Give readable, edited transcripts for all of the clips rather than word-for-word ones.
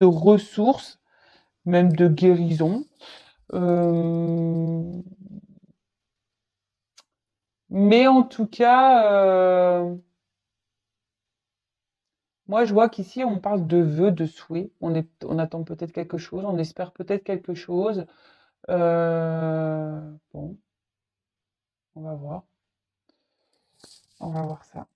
de ressources, même de guérison. Euh, mais en tout cas, moi je vois qu'ici on parle de vœux, de souhaits. On attend peut-être quelque chose, on espère peut-être quelque chose. Bon, on va voir. On va voir ça.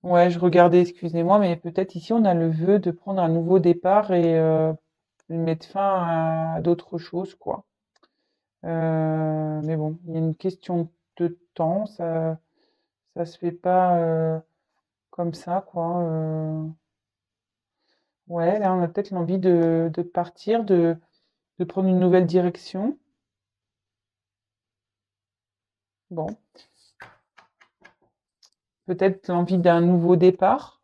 Ouais, je regardais, excusez-moi, mais peut-être ici on a le vœu de prendre un nouveau départ et de mettre fin à d'autres choses, quoi. Mais bon, il y a une question de temps, ça se fait pas comme ça, quoi. Ouais, là on a peut-être l'envie de partir, de prendre une nouvelle direction. Bon, peut-être l'envie d'un nouveau départ.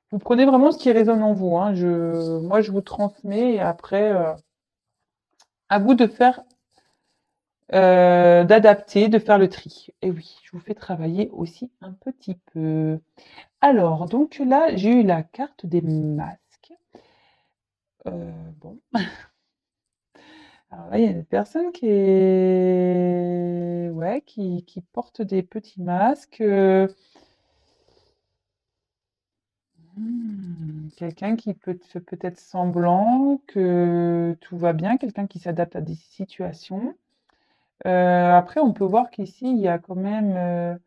Vous prenez vraiment ce qui résonne en vous, hein. Moi, je vous transmets et après, à vous de faire, d'adapter, de faire le tri. Et oui, je vous fais travailler aussi un petit peu. Alors, donc là, j'ai eu la carte des masques. Bon, alors là, il y a une personne ouais, qui porte des petits masques. Quelqu'un qui fait peut-être semblant que tout va bien, quelqu'un qui s'adapte à des situations. Après, on peut voir qu'ici, il y a quand même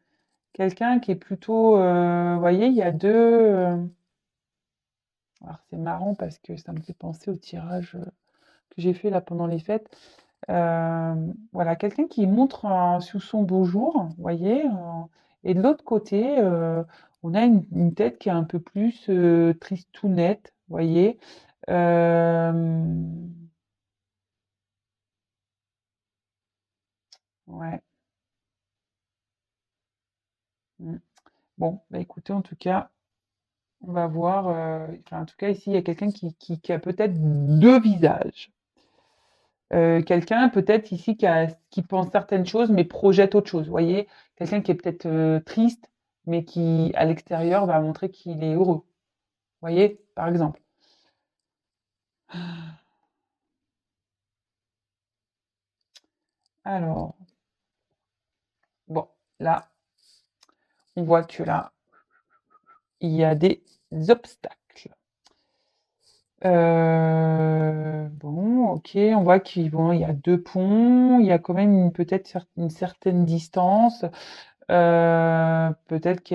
quelqu'un qui est plutôt, vous voyez, il y a deux. Alors, c'est marrant parce que ça me fait penser au tirage que j'ai fait là pendant les fêtes. Voilà, quelqu'un qui montre sous son beau jour, vous voyez, et de l'autre côté, on a une tête qui est un peu plus tristounette, vous voyez. Euh, ouais. Mm. Bon, bah écoutez, en tout cas, on va voir. Enfin, en tout cas, ici, il y a quelqu'un qui a peut-être deux visages. Quelqu'un peut-être ici qui pense certaines choses mais projette autre chose. Vous voyez, quelqu'un qui est peut-être triste mais qui à l'extérieur va montrer qu'il est heureux. Vous voyez, par exemple. Alors, bon, là, on voit que là, il y a des obstacles. Bon, ok, on voit qu'il y a deux ponts, il y a quand même peut-être une certaine distance. Peut-être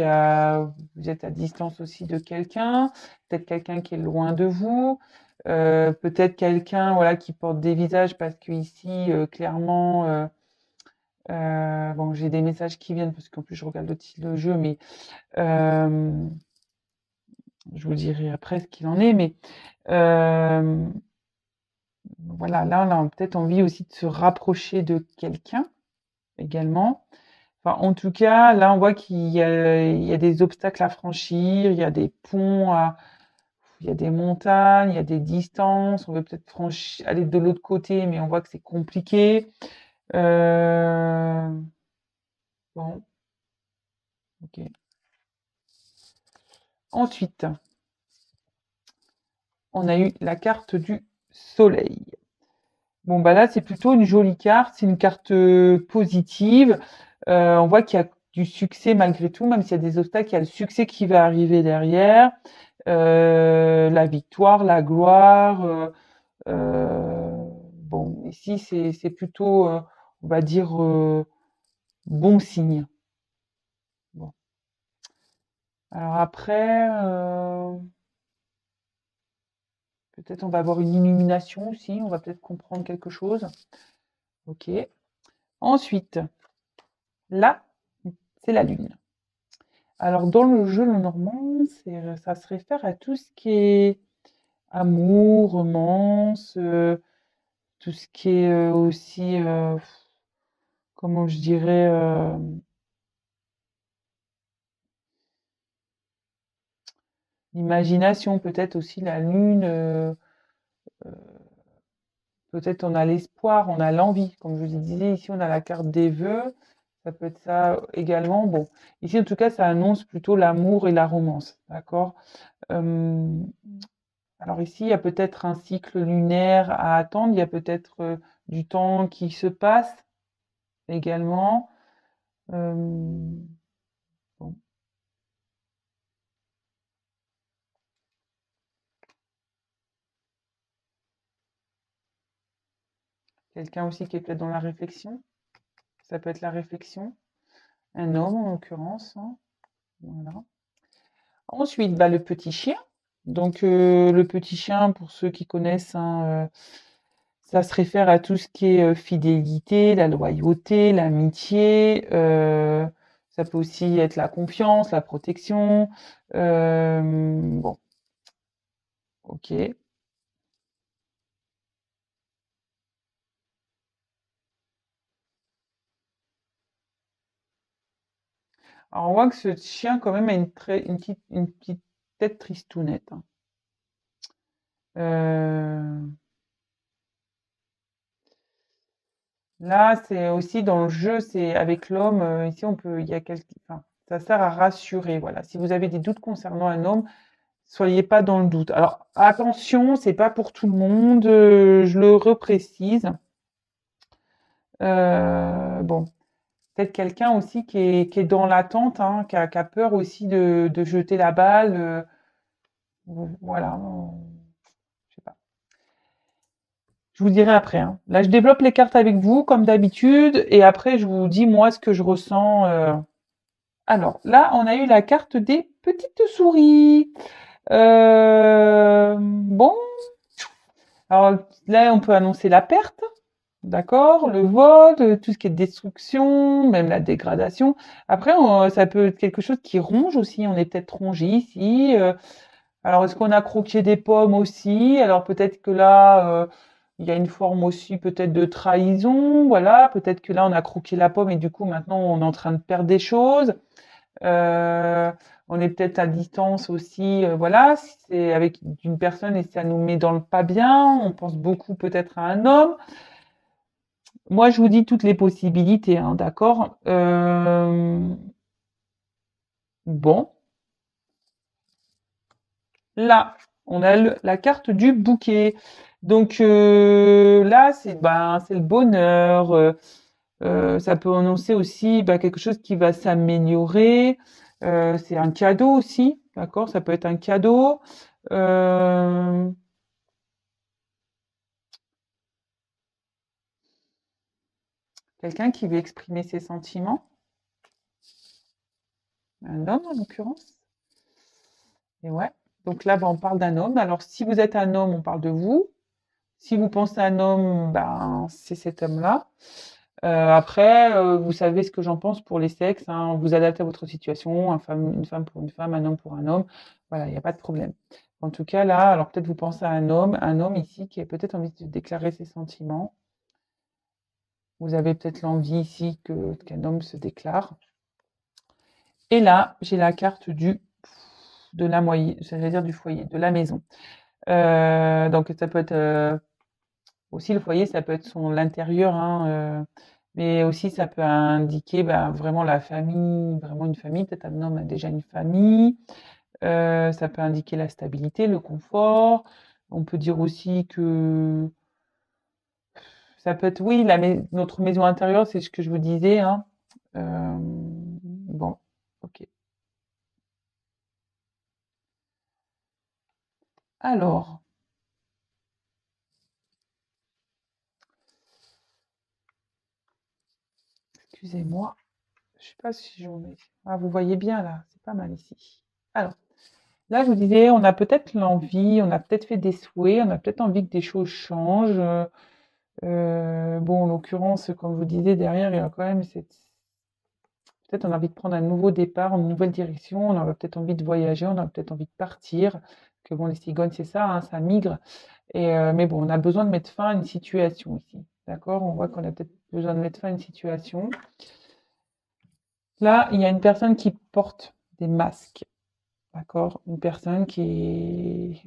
vous êtes à distance aussi de quelqu'un, peut-être quelqu'un qui est loin de vous, peut-être quelqu'un voilà, qui porte des visages parce que ici, clairement, bon, j'ai des messages qui viennent parce qu'en plus je regarde le jeu, mais euh, je vous dirai après ce qu'il en est, mais euh, voilà, là on a peut-être envie aussi de se rapprocher de quelqu'un également. Enfin, en tout cas, là, on voit il y a des obstacles à franchir, il y a des ponts il y a des montagnes, il y a des distances. On veut peut-être aller de l'autre côté, mais on voit que c'est compliqué. Euh, bon, ok. Ensuite, on a eu la carte du soleil. Bon, bah là, c'est plutôt une jolie carte, c'est une carte positive. On voit qu'il y a du succès malgré tout, même s'il y a des obstacles, il y a le succès qui va arriver derrière. La victoire, la gloire. Bon, ici, c'est plutôt, on va dire, bon signe. Bon. Alors après, peut-être on va avoir une illumination aussi, on va peut-être comprendre quelque chose. Ok. Ensuite, là, c'est la lune. Alors dans le jeu Lenormand, ça se réfère à tout ce qui est amour, romance, tout ce qui est aussi, comment je dirais, l'imagination, peut-être aussi la lune, peut-être on a l'espoir, on a l'envie. Comme je vous disais, ici on a la carte des vœux, Ça peut être ça également. Bon, ici, en tout cas, ça annonce plutôt l'amour et la romance, d'accord? Alors ici, il y a peut-être un cycle lunaire à attendre, il y a peut-être, du temps qui se passe également. Hem, bon, quelqu'un aussi qui est peut-être dans la réflexion, ça peut être la réflexion, un homme en l'occurrence, hein, voilà. Ensuite, bah, le petit chien. Donc, le petit chien, pour ceux qui connaissent, hein, ça se réfère à tout ce qui est fidélité, la loyauté, l'amitié. Ça peut aussi être la confiance, la protection. Bon, ok. Alors, on voit que ce chien, quand même, a une petite tête tristounette, hein. Euh, Là, c'est aussi dans le jeu, c'est avec l'homme. Ici, il y a enfin, ça sert à rassurer. Voilà. Si vous avez des doutes concernant un homme, soyez pas dans le doute. Alors, attention, c'est pas pour tout le monde. Je le reprécise. Bon, peut-être quelqu'un aussi qui est dans l'attente, hein, qui a peur aussi de jeter la balle. Voilà. Je sais pas. Je vous dirai après, hein. Là, je développe les cartes avec vous, comme d'habitude, et après, je vous dis moi ce que je ressens. Alors, là, on a eu la carte des petites souris. Bon, alors là, on peut annoncer la perte, d'accord, le vol, tout ce qui est destruction, même la dégradation. Après, ça peut être quelque chose qui ronge aussi. On est peut-être rongé ici. Alors, est-ce qu'on a croqué des pommes aussi? Alors, peut-être que là, il y a une forme aussi peut-être de trahison. Voilà, peut-être que là, on a croqué la pomme et du coup, maintenant, on est en train de perdre des choses. Euh, on est peut-être à distance aussi, voilà, si c'est avec une personne et ça nous met dans le pas bien, on pense beaucoup peut-être à un homme. Moi, je vous dis toutes les possibilités, hein, d'accord? Bon, là, on a la carte du bouquet. Donc là, c'est le bonheur. Ça peut annoncer aussi bah, quelque chose qui va s'améliorer. C'est un cadeau aussi, d'accord? Ça peut être un cadeau. Euh, Quelqu'un qui veut exprimer ses sentiments, un homme en l'occurrence. Et ouais. Donc là, bah, on parle d'un homme. Alors, si vous êtes un homme, on parle de vous. Si vous pensez à un homme, ben, c'est cet homme-là. Après, vous savez ce que j'en pense pour les sexes, hein. Vous adaptez à votre situation, une femme pour une femme, un homme pour un homme. Voilà, il n'y a pas de problème. En tout cas, là, alors peut-être vous pensez à un homme ici qui a peut-être envie de déclarer ses sentiments. Vous avez peut-être l'envie ici qu'un homme se déclare. Et là, j'ai la carte de la moyenne, j'allais dire du foyer, de la maison. Donc ça peut être aussi le foyer, ça peut être l'intérieur, hein, mais aussi ça peut indiquer bah, vraiment la famille, vraiment une famille. Peut-être un homme a déjà une famille. Ça peut indiquer la stabilité, le confort. On peut dire aussi que ça peut être, oui, notre maison intérieure, c'est ce que je vous disais, hein. Bon, ok. Alors, excusez-moi. Je sais pas si j'en ai. Ah, vous voyez bien là, c'est pas mal ici. Alors, là, je vous disais, on a peut-être l'envie, on a peut-être fait des souhaits, on a peut-être envie que des choses changent. Bon, en l'occurrence, comme je vous disais, derrière, il y a quand même peut-être on a envie de prendre un nouveau départ, une nouvelle direction, on a peut-être envie de voyager, on a peut-être envie de partir. Que bon, les cigognes, c'est ça, hein, ça migre. Mais bon, on a besoin de mettre fin à une situation ici. D'accord? On voit qu'on a peut-être besoin de mettre fin à une situation. Là, il y a une personne qui porte des masques. D'accord? Une personne qui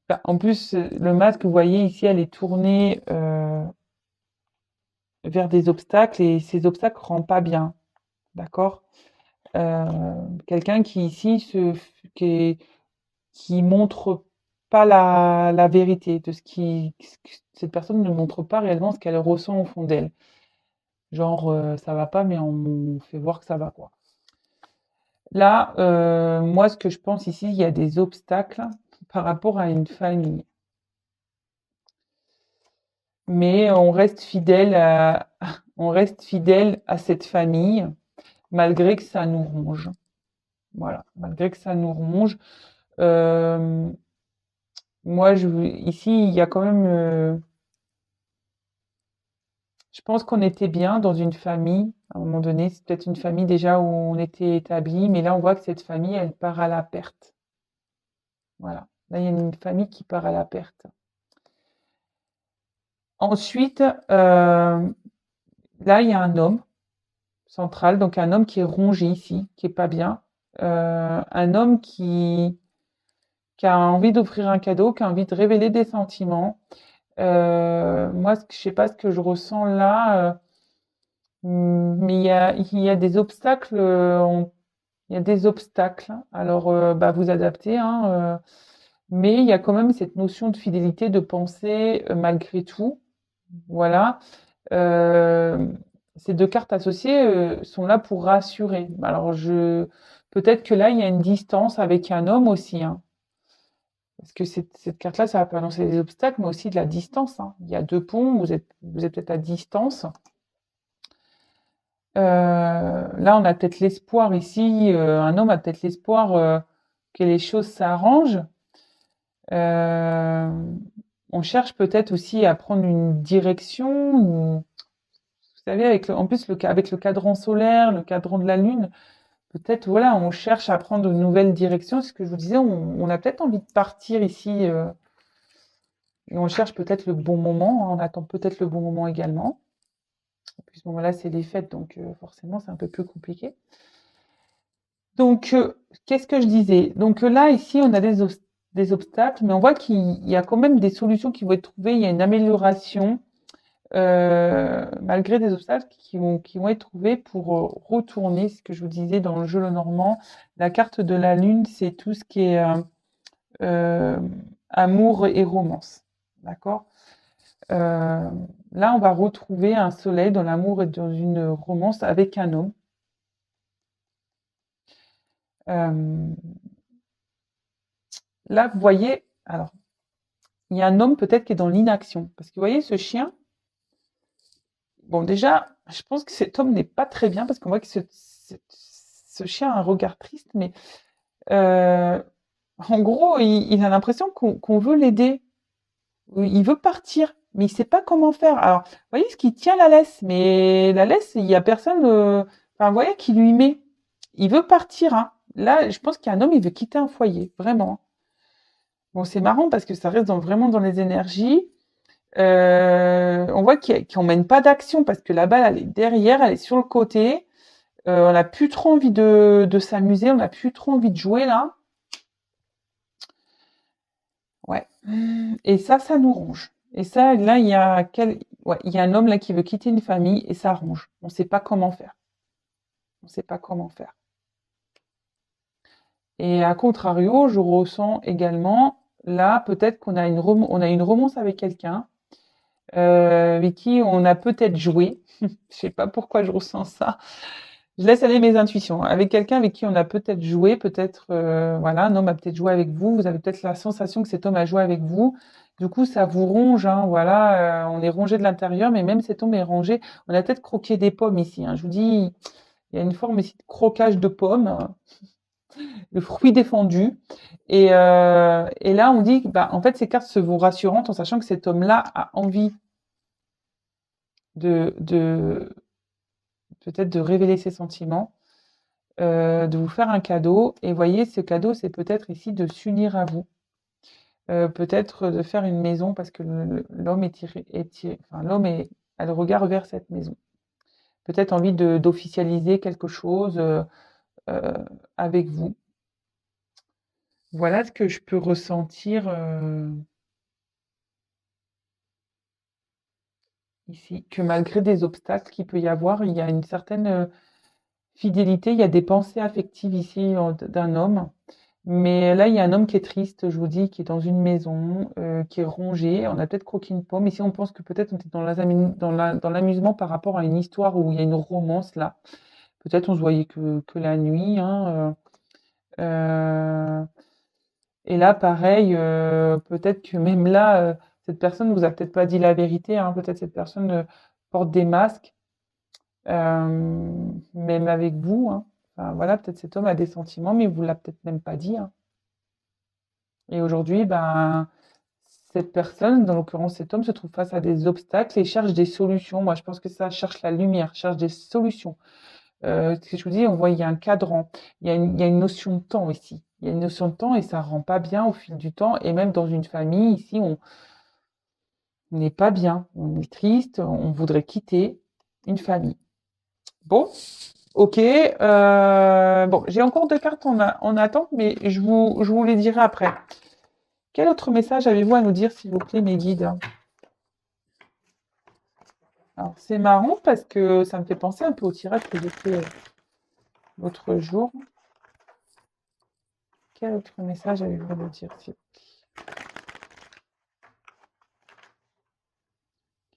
bah, en plus, le masque, vous voyez ici, elle est tournée, vers des obstacles et ces obstacles rend pas bien, d'accord? Quelqu'un qui ici qui montre pas la vérité de cette personne ne montre pas réellement ce qu'elle ressent au fond d'elle. Genre, ça va pas, mais on fait voir que ça va, quoi. Là, moi, ce que je pense ici, il y a des obstacles par rapport à une famille. Mais on reste fidèle à cette famille, malgré que ça nous ronge. Voilà, malgré que ça nous ronge. Euh, Moi, ici, il y a quand même, je pense qu'on était bien dans une famille. À un moment donné, c'est peut-être une famille déjà où on était établi, mais là, on voit que cette famille, elle part à la perte. Voilà. Là, il y a une famille qui part à la perte. Ensuite, là, il y a un homme central, donc un homme qui est rongé ici, qui est pas bien. Un homme qui a envie d'offrir un cadeau, qui a envie de révéler des sentiments. Moi, je sais pas ce que je ressens là, mais il y a des obstacles, il y a des obstacles. Alors, bah, vous adaptez, hein, mais il y a quand même cette notion de fidélité, de penser malgré tout. Voilà. Euh, Ces deux cartes associées sont là pour rassurer. Alors, peut-être que là, il y a une distance avec un homme aussi, hein. Parce que cette carte-là, ça va pas annoncer des obstacles, mais aussi de la distance, hein. Il y a deux ponts, vous êtes peut-être à distance. Là, on a peut-être l'espoir ici, un homme a peut-être l'espoir que les choses s'arrangent. Euh, on cherche peut-être aussi à prendre une direction. Vous savez, en plus, avec le cadran solaire, le cadran de la Lune, peut-être, voilà, on cherche à prendre une nouvelle direction. C'est ce que je vous disais, on a peut-être envie de partir ici. Et on cherche peut-être le bon moment, hein, on attend peut-être le bon moment également. Et puis ce moment-là, c'est les fêtes, donc forcément, c'est un peu plus compliqué. Donc, qu'est-ce que je disais? Donc là, ici, on a des obstacles, mais on voit qu'il y a quand même des solutions qui vont être trouvées. Il y a une amélioration, malgré des obstacles qui vont être trouvés pour retourner, ce que je vous disais dans le jeu Lenormand. La carte de la Lune, c'est tout ce qui est euh, amour et romance. D'accord? Euh, Là, on va retrouver un soleil dans l'amour et dans une romance avec un homme. Euh, Là, vous voyez, alors, il y a un homme peut-être qui est dans l'inaction. Parce que vous voyez, ce chien, bon, déjà, je pense que cet homme n'est pas très bien parce qu'on voit que ce chien a un regard triste, mais euh, en gros, il a l'impression qu'on veut l'aider. Il veut partir, mais il sait pas comment faire. Alors, vous voyez, ce qui tient la laisse, mais la laisse, il y a personne, enfin, vous voyez, qui lui met. Il veut partir, hein. Là, je pense qu'il y a un homme, il veut quitter un foyer, vraiment. Bon, c'est marrant parce que ça reste vraiment dans les énergies. On voit qu'on mène pas d'action parce que la balle, elle est derrière, elle est sur le côté. On n'a plus trop envie de s'amuser, on n'a plus trop envie de jouer là. Ouais. Et ça nous ronge. Et ça, là, ouais, il y a un homme là qui veut quitter une famille et ça ronge. On ne sait pas comment faire. On ne sait pas comment faire. Et à contrario, je ressens également, là, peut-être on a une romance avec quelqu'un avec qui on a peut-être joué. Je sais pas pourquoi je ressens ça. Je laisse aller mes intuitions. Avec quelqu'un avec qui on a peut-être joué, peut-être, voilà, un homme a peut-être joué avec vous. Vous avez peut-être la sensation que cet homme a joué avec vous. Du coup, ça vous ronge, hein, voilà. On est rongé de l'intérieur, mais même cet homme est rongé. On a peut-être croqué des pommes ici, hein. Je vous dis, il y a une forme ici de croquage de pommes, le fruit défendu. Et là, on dit, bah, en fait, ces cartes se vous rassurantes en sachant que cet homme-là a envie de peut-être de révéler ses sentiments, de vous faire un cadeau. Et voyez, ce cadeau, c'est peut-être ici de s'unir à vous. Peut-être de faire une maison parce que l'homme enfin, a le regard vers cette maison. Peut-être envie d'officialiser quelque chose euh, avec vous. Voilà ce que je peux ressentir ici, que malgré des obstacles qu'il peut y avoir, il y a une certaine fidélité, il y a des pensées affectives ici d'un homme. Mais là, il y a un homme qui est triste, je vous dis, qui est dans une maison, qui est rongé. On a peut-être croqué une pomme. Ici, on pense que peut-être on est dans l'amusement par rapport à une histoire où il y a une romance là. Peut-être on se voyait que la nuit, hein. Et là, pareil, peut-être que même là, cette personne vous a peut-être pas dit la vérité, hein. Peut-être cette personne porte des masques, même avec vous, hein. Enfin, voilà, peut-être cet homme a des sentiments, mais il vous l'a peut-être même pas dit, hein. Et aujourd'hui, ben, cette personne, dans l'occurrence cet homme, se trouve face à des obstacles et cherche des solutions. Moi, je pense que ça cherche la lumière, cherche des solutions. Ce que je vous dis, on voit, il y a un cadran, il y a une notion de temps ici. Il y a une notion de temps et ça rend pas bien au fil du temps. Et même dans une famille, ici, on n'est pas bien. On est triste, on voudrait quitter une famille. Bon, ok. Bon, j'ai encore deux cartes en attente, mais je vous les dirai après. Quel autre message avez-vous à nous dire, s'il vous plaît, mes guides? Alors, c'est marrant parce que ça me fait penser un peu au tirage que j'ai fait l'autre jour. Quel autre message avez-vous à nous dire, s'il vous plaît?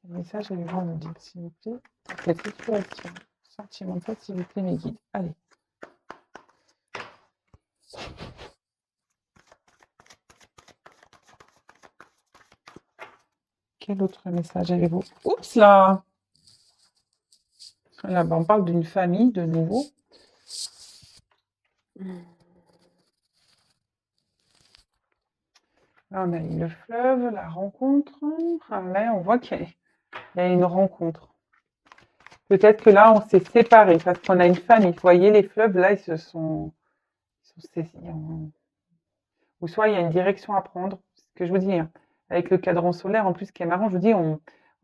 Quel message avez-vous à nous dire, s'il vous plaît, pour cette situation sentimentale, s'il vous plaît, mes guides? Allez. Quel autre message avez-vous? Oups là! Là, ben, on parle d'une famille de nouveau. Là, on a eu le fleuve, la rencontre. Ah, là, on voit qu'il y a une rencontre. Peut-être que là, on s'est séparés parce qu'on a une famille. Vous voyez, les fleuves, là, ils sont saisis. Ou soit il y a une direction à prendre. C'est ce que je vous dis, hein. Avec le cadran solaire, en plus, ce qui est marrant, je vous dis, on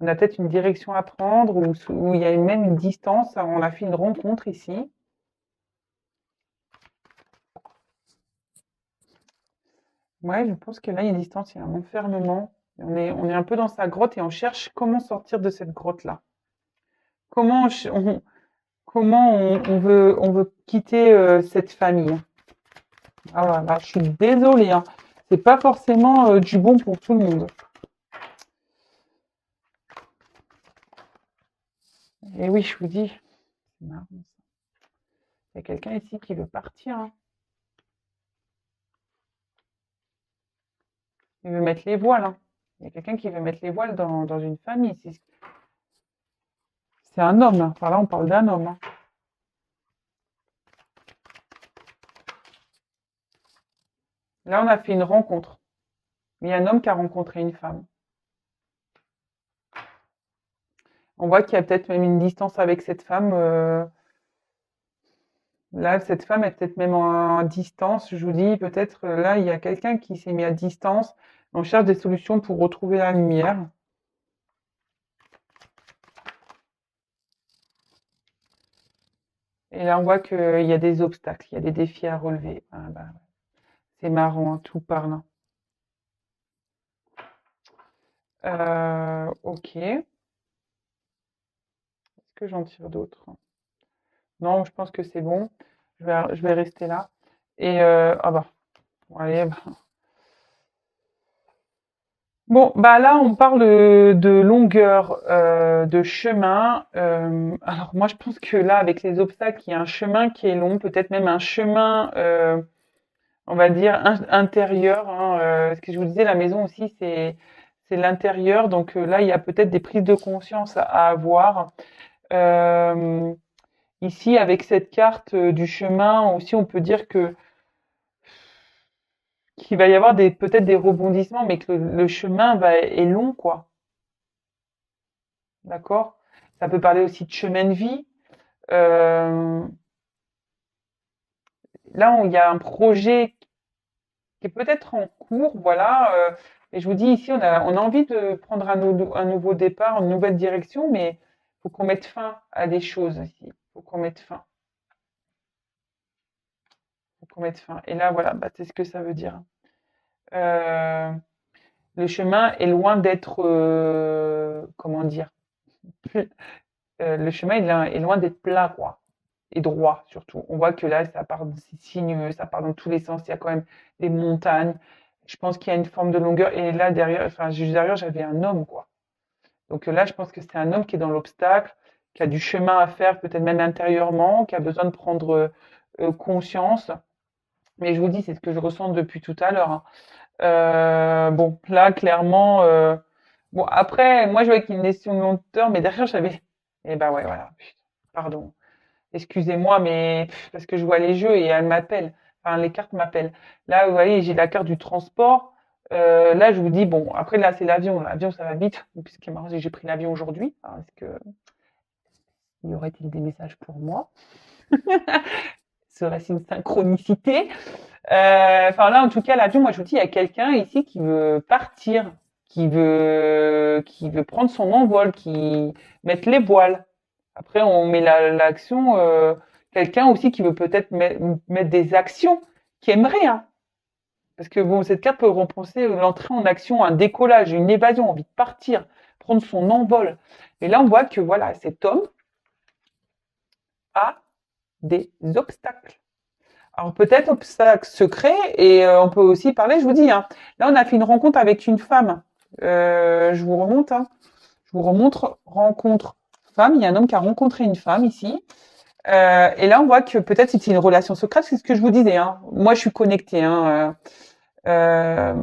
a peut-être une direction à prendre ou il y a même une distance. On a fait une rencontre ici. Ouais, je pense que là, il y a une distance, il y a un enfermement. On est un peu dans sa grotte et on cherche comment sortir de cette grotte-là. Comment on veut quitter cette famille. Ah ouais, là, je suis désolée, hein. C'est pas forcément du bon pour tout le monde. Et oui, je vous dis, c'est marrant, ça. Il y a quelqu'un ici qui veut partir, hein. Il veut mettre les voiles, hein. Il y a quelqu'un qui veut mettre les voiles dans une famille. C'est un homme, hein. Enfin là, on parle d'un homme, hein. Là, on a fait une rencontre. Il y a un homme qui a rencontré une femme. On voit qu'il y a peut-être même une distance avec cette femme. Là, cette femme est peut-être même en distance. Je vous dis, peut-être là, il y a quelqu'un qui s'est mis à distance. On cherche des solutions pour retrouver la lumière. Et là, on voit qu'il y a des obstacles, il y a des défis à relever. Ah, bah, c'est marrant, hein, tout parle, hein. Ok. Est-ce que j'en tire d'autres? Non, je pense que c'est bon. Je vais rester là. Et ah bah, bon, allez, bah. Bon, bah là, on parle de longueur de chemin. Alors moi, je pense que là, avec les obstacles, il y a un chemin qui est long, peut-être même un chemin, on va dire, intérieur, hein. Ce que je vous disais, la maison aussi, c'est l'intérieur. Donc là, il y a peut-être des prises de conscience à avoir. Euh, Ici, avec cette carte du chemin, aussi, on peut dire que qu'il va y avoir peut-être des rebondissements, mais que le chemin est long, quoi. D'accord? Ça peut parler aussi de chemin de vie. Euh, Là, il y a un projet qui est peut-être en cours, voilà. Et je vous dis, ici, on a envie de prendre un nouveau départ, une nouvelle direction, mais il faut qu'on mette fin à des choses ici. Il faut qu'on mette fin. Faut qu'on mette fin. Et là, voilà, bah, c'est ce que ça veut dire. Euh, le chemin est loin d'être, comment dire? Le chemin est loin d'être plat, quoi, et droit surtout. On voit que là, c'est sinueux, ça part dans tous les sens. Il y a quand même des montagnes. Je pense qu'il y a une forme de longueur. Et là, derrière, enfin, juste derrière, j'avais un homme, quoi. Donc là, je pense que c'est un homme qui est dans l'obstacle, qui a du chemin à faire, peut-être même intérieurement, qui a besoin de prendre conscience. Mais je vous dis, c'est ce que je ressens depuis tout à l'heure, hein. Bon, là, clairement, bon, après, moi, je vois qu'il y a une notion de lenteur, mais derrière, j'avais, eh ben ouais, voilà, putain, pardon. Excusez-moi, mais parce que je vois les jeux et elle m'appelle. Enfin, les cartes m'appellent. Là, vous voyez, j'ai la carte du transport. Là, je vous dis, bon, après, là, c'est l'avion. L'avion, ça va vite. Et puis, ce qui est marrant, c'est que j'ai pris l'avion aujourd'hui. Hein, est-ce que y aurait-il des messages pour moi? Serait-ce une synchronicité? Enfin, là, en tout cas, l'avion, moi, je vous dis, il y a quelqu'un ici qui veut partir, qui veut prendre son envol, qui mettre les voiles. Après, on met l'action, quelqu'un aussi qui veut peut-être mettre des actions, qui aimerait, hein. Parce que bon, cette carte peut repenser l'entrée en action, un décollage, une évasion, envie de partir, prendre son envol. Et là, on voit que voilà, cet homme a des obstacles. Alors peut-être obstacle secret, et on peut aussi parler, je vous dis, hein. Là, on a fait une rencontre avec une femme. Je vous remonte, hein. Je vous remontre rencontre femme. Il y a un homme qui a rencontré une femme ici. Et là, on voit que peut-être c'était une relation secrète, c'est ce que je vous disais, hein. Moi, je suis connectée, hein. Euh,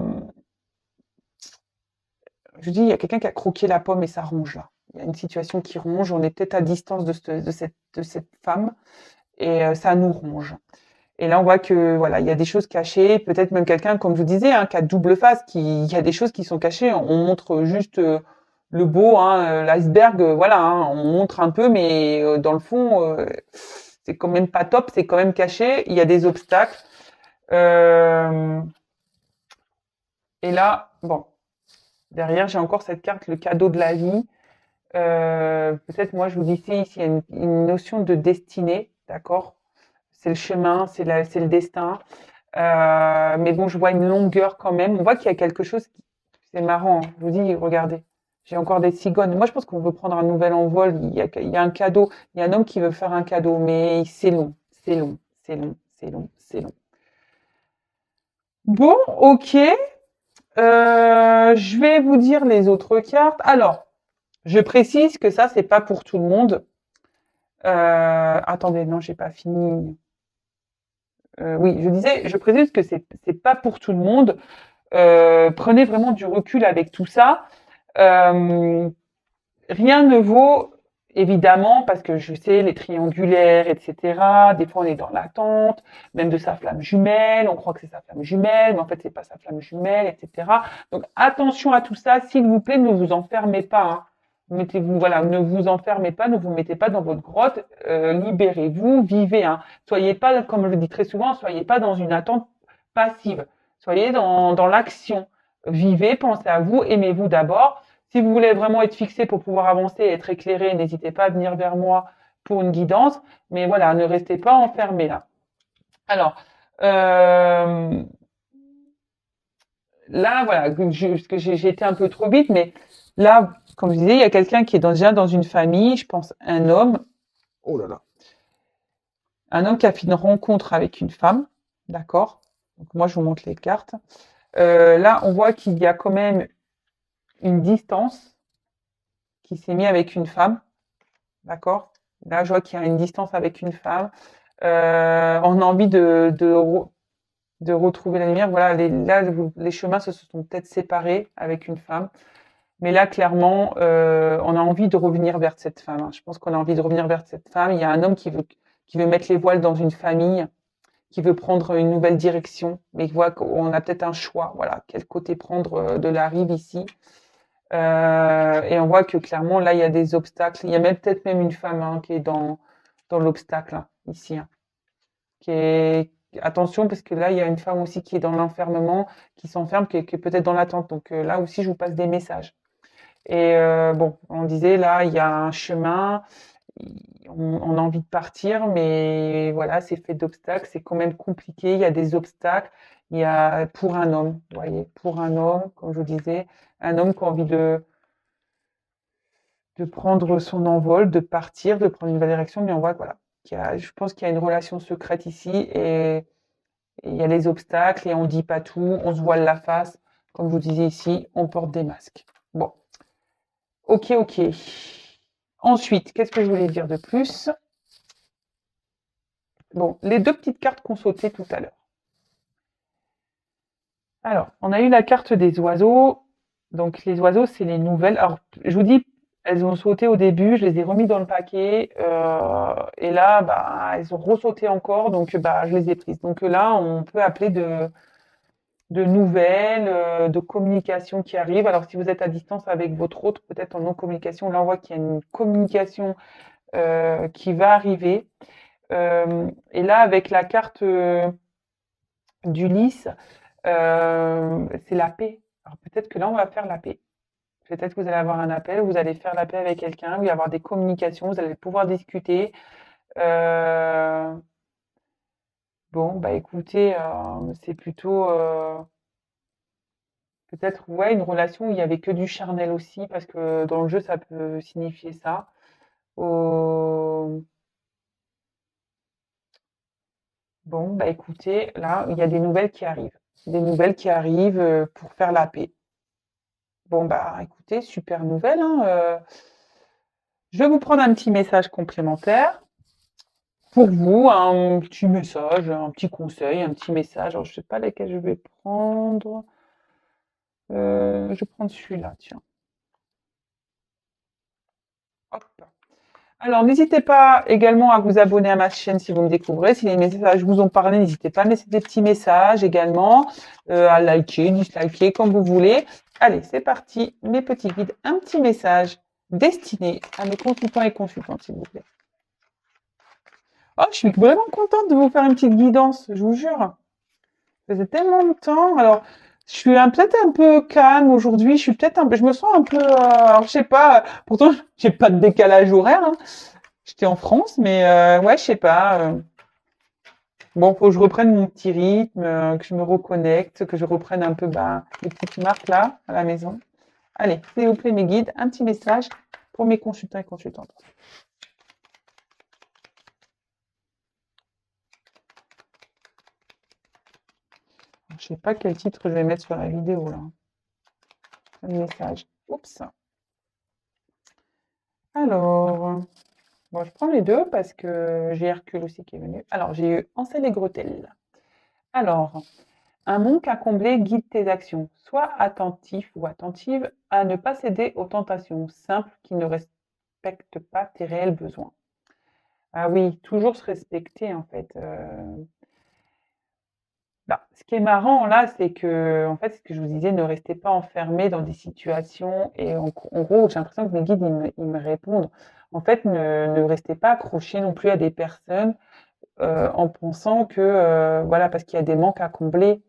je dis, il y a quelqu'un qui a croqué la pomme et ça ronge là. Il y a une situation qui ronge. On est peut-être à distance de cette femme et ça nous ronge. Et là, on voit que voilà, il y a des choses cachées. Peut-être même quelqu'un, comme je vous disais, hein, qui a double face. Il y a des choses qui sont cachées. On montre juste le beau, hein, l'iceberg. Voilà, hein, on montre un peu, mais dans le fond, c'est quand même pas top. C'est quand même caché. Il y a des obstacles. Euh, et là, bon, derrière, j'ai encore cette carte, le cadeau de la vie. Peut-être, moi, je vous dis ici, il y a une notion de destinée, d'accord? C'est le chemin, c'est le destin. Mais bon, je vois une longueur quand même. On voit qu'il y a quelque chose c'est marrant, hein. Je vous dis, regardez, j'ai encore des cigognes. Moi, je pense qu'on veut prendre un nouvel envol. Il y a un cadeau. Il y a un homme qui veut faire un cadeau, mais c'est long, c'est long, c'est long, c'est long, c'est long. Bon, ok. Je vais vous dire les autres cartes. Alors, je précise que ça, c'est pas pour tout le monde. Attendez, non, j'ai pas fini. Oui, je disais, je précise que c'est pas pour tout le monde. Prenez vraiment du recul avec tout ça. Euh, Rien ne vaut, évidemment, parce que je sais, les triangulaires, etc. Des fois, on est dans l'attente, même de sa flamme jumelle. On croit que c'est sa flamme jumelle, mais en fait, c'est pas sa flamme jumelle, etc. Donc, attention à tout ça. S'il vous plaît, ne vous enfermez pas, hein. Mettez-vous, voilà, ne vous enfermez pas, ne vous mettez pas dans votre grotte. Libérez-vous, vivez, hein. Soyez pas, comme je le dis très souvent, soyez pas dans une attente passive. Soyez dans l'action. Vivez, pensez à vous, aimez-vous d'abord. Si vous voulez vraiment être fixé pour pouvoir avancer et être éclairé, n'hésitez pas à venir vers moi pour une guidance. Mais voilà, ne restez pas enfermé là. Alors, euh, là, voilà, parce que j'ai été un peu trop vite, mais là, comme je disais, il y a quelqu'un qui est déjà dans une famille, je pense un homme, oh là là, un homme qui a fait une rencontre avec une femme, d'accord? Donc moi, je vous montre les cartes. Là, on voit qu'il y a quand même une distance qui s'est mise avec une femme. D'accord? Là, je vois qu'il y a une distance avec une femme. On a envie de retrouver la lumière. Voilà, là, les chemins se sont peut-être séparés avec une femme. Mais là, clairement, on a envie de revenir vers cette femme, hein. Je pense qu'on a envie de revenir vers cette femme. Il y a un homme qui veut mettre les voiles dans une famille, qui veut prendre une nouvelle direction, mais qui voit qu'on a peut-être un choix. Voilà, quel côté prendre de la rive ici. Et on voit que clairement, là, il y a des obstacles. Il y a même peut-être même une femme, hein, qui est dans l'obstacle, hein, ici, hein, qui est attention parce que là, il y a une femme aussi qui est dans l'enfermement, qui s'enferme, qui est peut-être dans l'attente. Donc là aussi, je vous passe des messages. Et bon, on disait là, il y a un chemin, on a envie de partir, mais voilà, c'est fait d'obstacles, c'est quand même compliqué. Il y a des obstacles. Il y a pour un homme, vous voyez, pour un homme, comme je vous disais, un homme qui a envie de prendre son envol, de partir, de prendre une nouvelle direction, mais on voit que voilà, je pense qu'il y a une relation secrète ici et il y a les obstacles et on dit pas tout, on se voile la face. Comme je vous disais ici, on porte des masques. Bon, ok, ok. Ensuite, qu'est-ce que je voulais dire de plus? Bon, les deux petites cartes qu'on sautait tout à l'heure. Alors, on a eu la carte des oiseaux. Donc, les oiseaux, c'est les nouvelles. Alors, je vous dis, elles ont sauté au début, je les ai remis dans le paquet. Et là, bah, elles ont ressauté encore, donc bah, je les ai prises. Donc là, on peut appeler de nouvelles, de communication qui arrivent. Alors, si vous êtes à distance avec votre autre, peut-être en non-communication, là, on voit qu'il y a une communication qui va arriver. Et là, avec la carte d'Ulysse, c'est la paix. Alors peut-être que là, on va faire la paix. Peut-être que vous allez avoir un appel, vous allez faire la paix avec quelqu'un, vous allez avoir des communications, vous allez pouvoir discuter. Euh, bon, bah écoutez, c'est plutôt peut-être ouais, une relation où il y avait que du charnel aussi, parce que dans le jeu, ça peut signifier ça. Euh, bon, bah écoutez, là, il y a des nouvelles qui arrivent. Des nouvelles qui arrivent pour faire la paix. Bon, bah écoutez, super nouvelle, hein, je vais vous prendre un petit message complémentaire pour vous, un petit message, un petit conseil, un petit message. Alors, je ne sais pas lesquels je vais prendre. Je vais prendre celui-là, tiens. Hop. Alors, n'hésitez pas également à vous abonner à ma chaîne si vous me découvrez. Si les messages vous ont parlé, n'hésitez pas à me laisser des petits messages également, à liker, disliker, comme vous voulez. Allez, c'est parti, mes petits guides. Un petit message destiné à mes consultants et consultantes, s'il vous plaît. Oh, je suis vraiment contente de vous faire une petite guidance, je vous jure. Ça faisait tellement longtemps. Alors, je suis peut-être un peu calme aujourd'hui. Je suis peut-être un peu, je me sens un peu, alors, je sais pas. Pourtant, j'ai pas de décalage horaire, hein. J'étais en France, mais ouais, je sais pas. Bon, faut que je reprenne mon petit rythme, que je me reconnecte, que je reprenne un peu bah, les petites marques là à la maison. Allez, s'il vous plaît, mes guides, un petit message pour mes consultants et consultantes. Je sais pas quel titre je vais mettre sur la vidéo là. Un message. Oups. Alors, bon, je prends les deux parce que j'ai Hercule aussi qui est venu. Alors, j'ai eu Ansel et Gretel. Alors, un manque à combler guide tes actions. Sois attentif ou attentive à ne pas céder aux tentations simples qui ne respectent pas tes réels besoins. Ah oui, toujours se respecter en fait. Bah, ce qui est marrant là, c'est que, en fait, ce que je vous disais, ne restez pas enfermé dans des situations et en gros, j'ai l'impression que mes guides, ils me répondent. En fait, ne restez pas accrochés non plus à des personnes en pensant que, voilà, parce qu'il y a des manques à combler.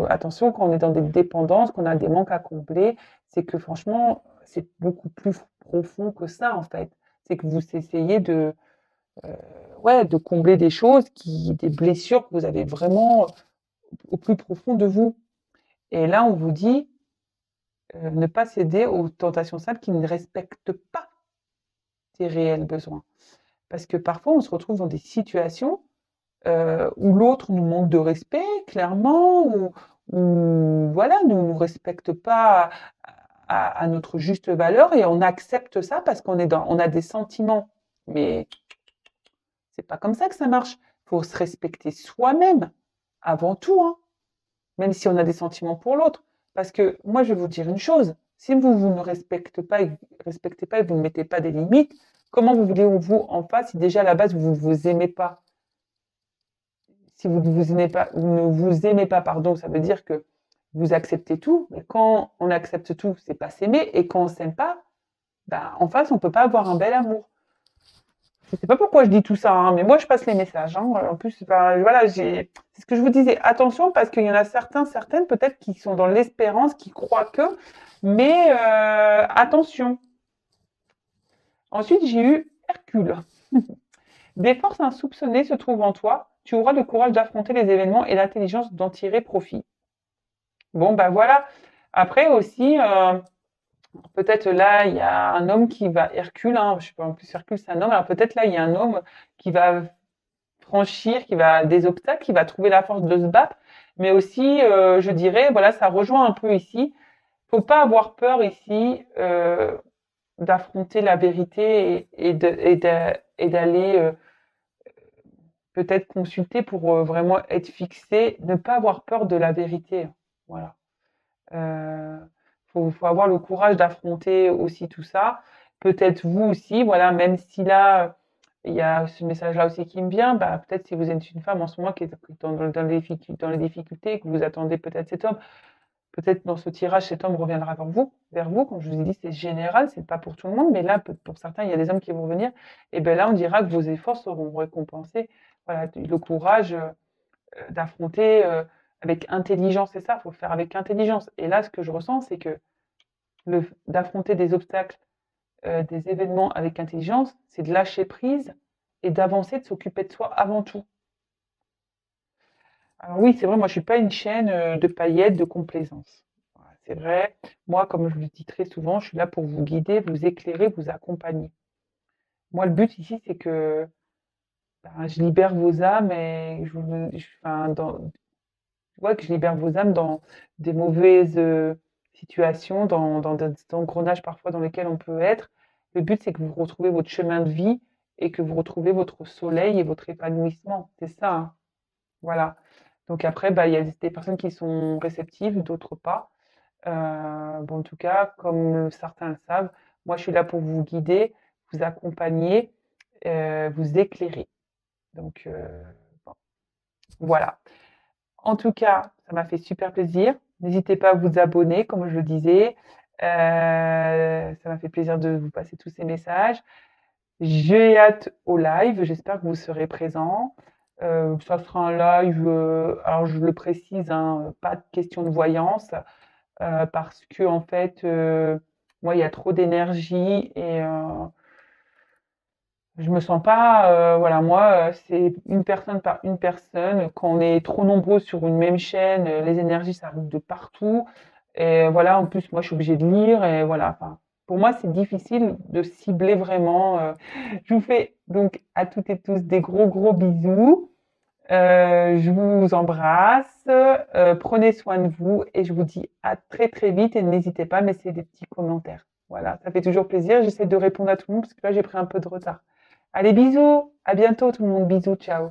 Attention, quand on est dans des dépendances, qu'on a des manques à combler, c'est que franchement, c'est beaucoup plus profond que ça, en fait. C'est que vous essayez euh, ouais, de combler des choses, des blessures que vous avez vraiment au plus profond de vous. Et là, on vous dit ne pas céder aux tentations simples qui ne respectent pas tes réels besoins. Parce que parfois, on se retrouve dans des situations où l'autre nous manque de respect, clairement, ou voilà, ne nous respecte pas à notre juste valeur et on accepte ça parce on a des sentiments. Mais c'est pas comme ça que ça marche. Il faut se respecter soi-même avant tout, hein, même si on a des sentiments pour l'autre. Parce que moi, je vais vous dire une chose, si vous ne respectez pas et vous ne mettez pas des limites, comment vous voulez-vous en face si déjà à la base vous ne vous aimez pas? Si vous ne vous aimez pas, pardon, ça veut dire que vous acceptez tout. Mais quand on accepte tout, c'est pas s'aimer. Et quand on s'aime pas, ben, en face, on peut pas avoir un bel amour. Je sais pas pourquoi je dis tout ça, hein, mais moi je passe les messages, hein. En plus, ben, voilà, c'est ce que je vous disais. Attention, parce qu'il y en a certaines peut-être qui sont dans l'espérance, qui croient que, mais attention. Ensuite, j'ai eu Hercule. Des forces insoupçonnées se trouvent en toi. Tu auras le courage d'affronter les événements et l'intelligence d'en tirer profit. Bon, ben voilà. Après aussi, Peut-être là, il y a un homme qui va Hercule, hein, je sais pas, en plus Hercule c'est un homme, alors peut-être là il y a un homme qui va franchir, qui va des obstacles, qui va trouver la force de se battre, mais aussi, je dirais, voilà, ça rejoint un peu ici. Faut pas avoir peur ici d'affronter la vérité et d'aller peut-être consulter pour vraiment être fixé, ne pas avoir peur de la vérité. Voilà. Euh, faut avoir le courage d'affronter aussi tout ça. Peut-être vous aussi, voilà, même si là, il y a ce message-là aussi qui me vient, bah, peut-être si vous êtes une femme en ce moment qui est dans les difficultés, que vous attendez peut-être cet homme, peut-être dans ce tirage, cet homme reviendra vers vous. Comme je vous ai dit, c'est général, c'est pas pour tout le monde, mais là, pour certains, il y a des hommes qui vont venir. Et ben là, on dira que vos efforts seront récompensés. Voilà, le courage d'affronter avec intelligence, c'est ça, il faut le faire avec intelligence. Et là, ce que je ressens, c'est que d'affronter des obstacles, des événements avec intelligence, c'est de lâcher prise et d'avancer, de s'occuper de soi avant tout. Alors oui, c'est vrai, moi je suis pas une chaîne de paillettes, de complaisance. Voilà, c'est vrai, moi, comme je le dis très souvent, je suis là pour vous guider, vous éclairer, vous accompagner. Moi, le but ici, c'est que ben, je libère vos âmes et enfin, ouais, que je libère vos âmes dans des mauvaises situations, dans des engrenages parfois dans lesquels on peut être. Le but, c'est que vous retrouvez votre chemin de vie et que vous retrouvez votre soleil et votre épanouissement. C'est ça, hein. Voilà. Donc après, bah, il y a des personnes qui sont réceptives, d'autres pas. Bon, en tout cas, comme certains le savent, moi, je suis là pour vous guider, vous accompagner, vous éclairer. Donc, bon, voilà. En tout cas, ça m'a fait super plaisir. N'hésitez pas à vous abonner, comme je le disais. Ça m'a fait plaisir de vous passer tous ces messages. J'ai hâte au live. J'espère que vous serez présents. Ça sera un live, alors je le précise, hein, pas de question de voyance, parce que en fait, moi, il y a trop d'énergie et je me sens pas, voilà, moi, c'est une personne par une personne. Quand on est trop nombreux sur une même chaîne, les énergies, ça arrive de partout. Et voilà, en plus, moi, je suis obligée de lire et voilà. Enfin, pour moi, c'est difficile de cibler vraiment. Je vous fais donc à toutes et tous des gros, gros bisous. Je vous embrasse. Prenez soin de vous et je vous dis à très, très vite et n'hésitez pas à me laisser des petits commentaires. Voilà, ça fait toujours plaisir. J'essaie de répondre à tout le monde parce que là, j'ai pris un peu de retard. Allez, bisous. À bientôt tout le monde. Bisous. Ciao.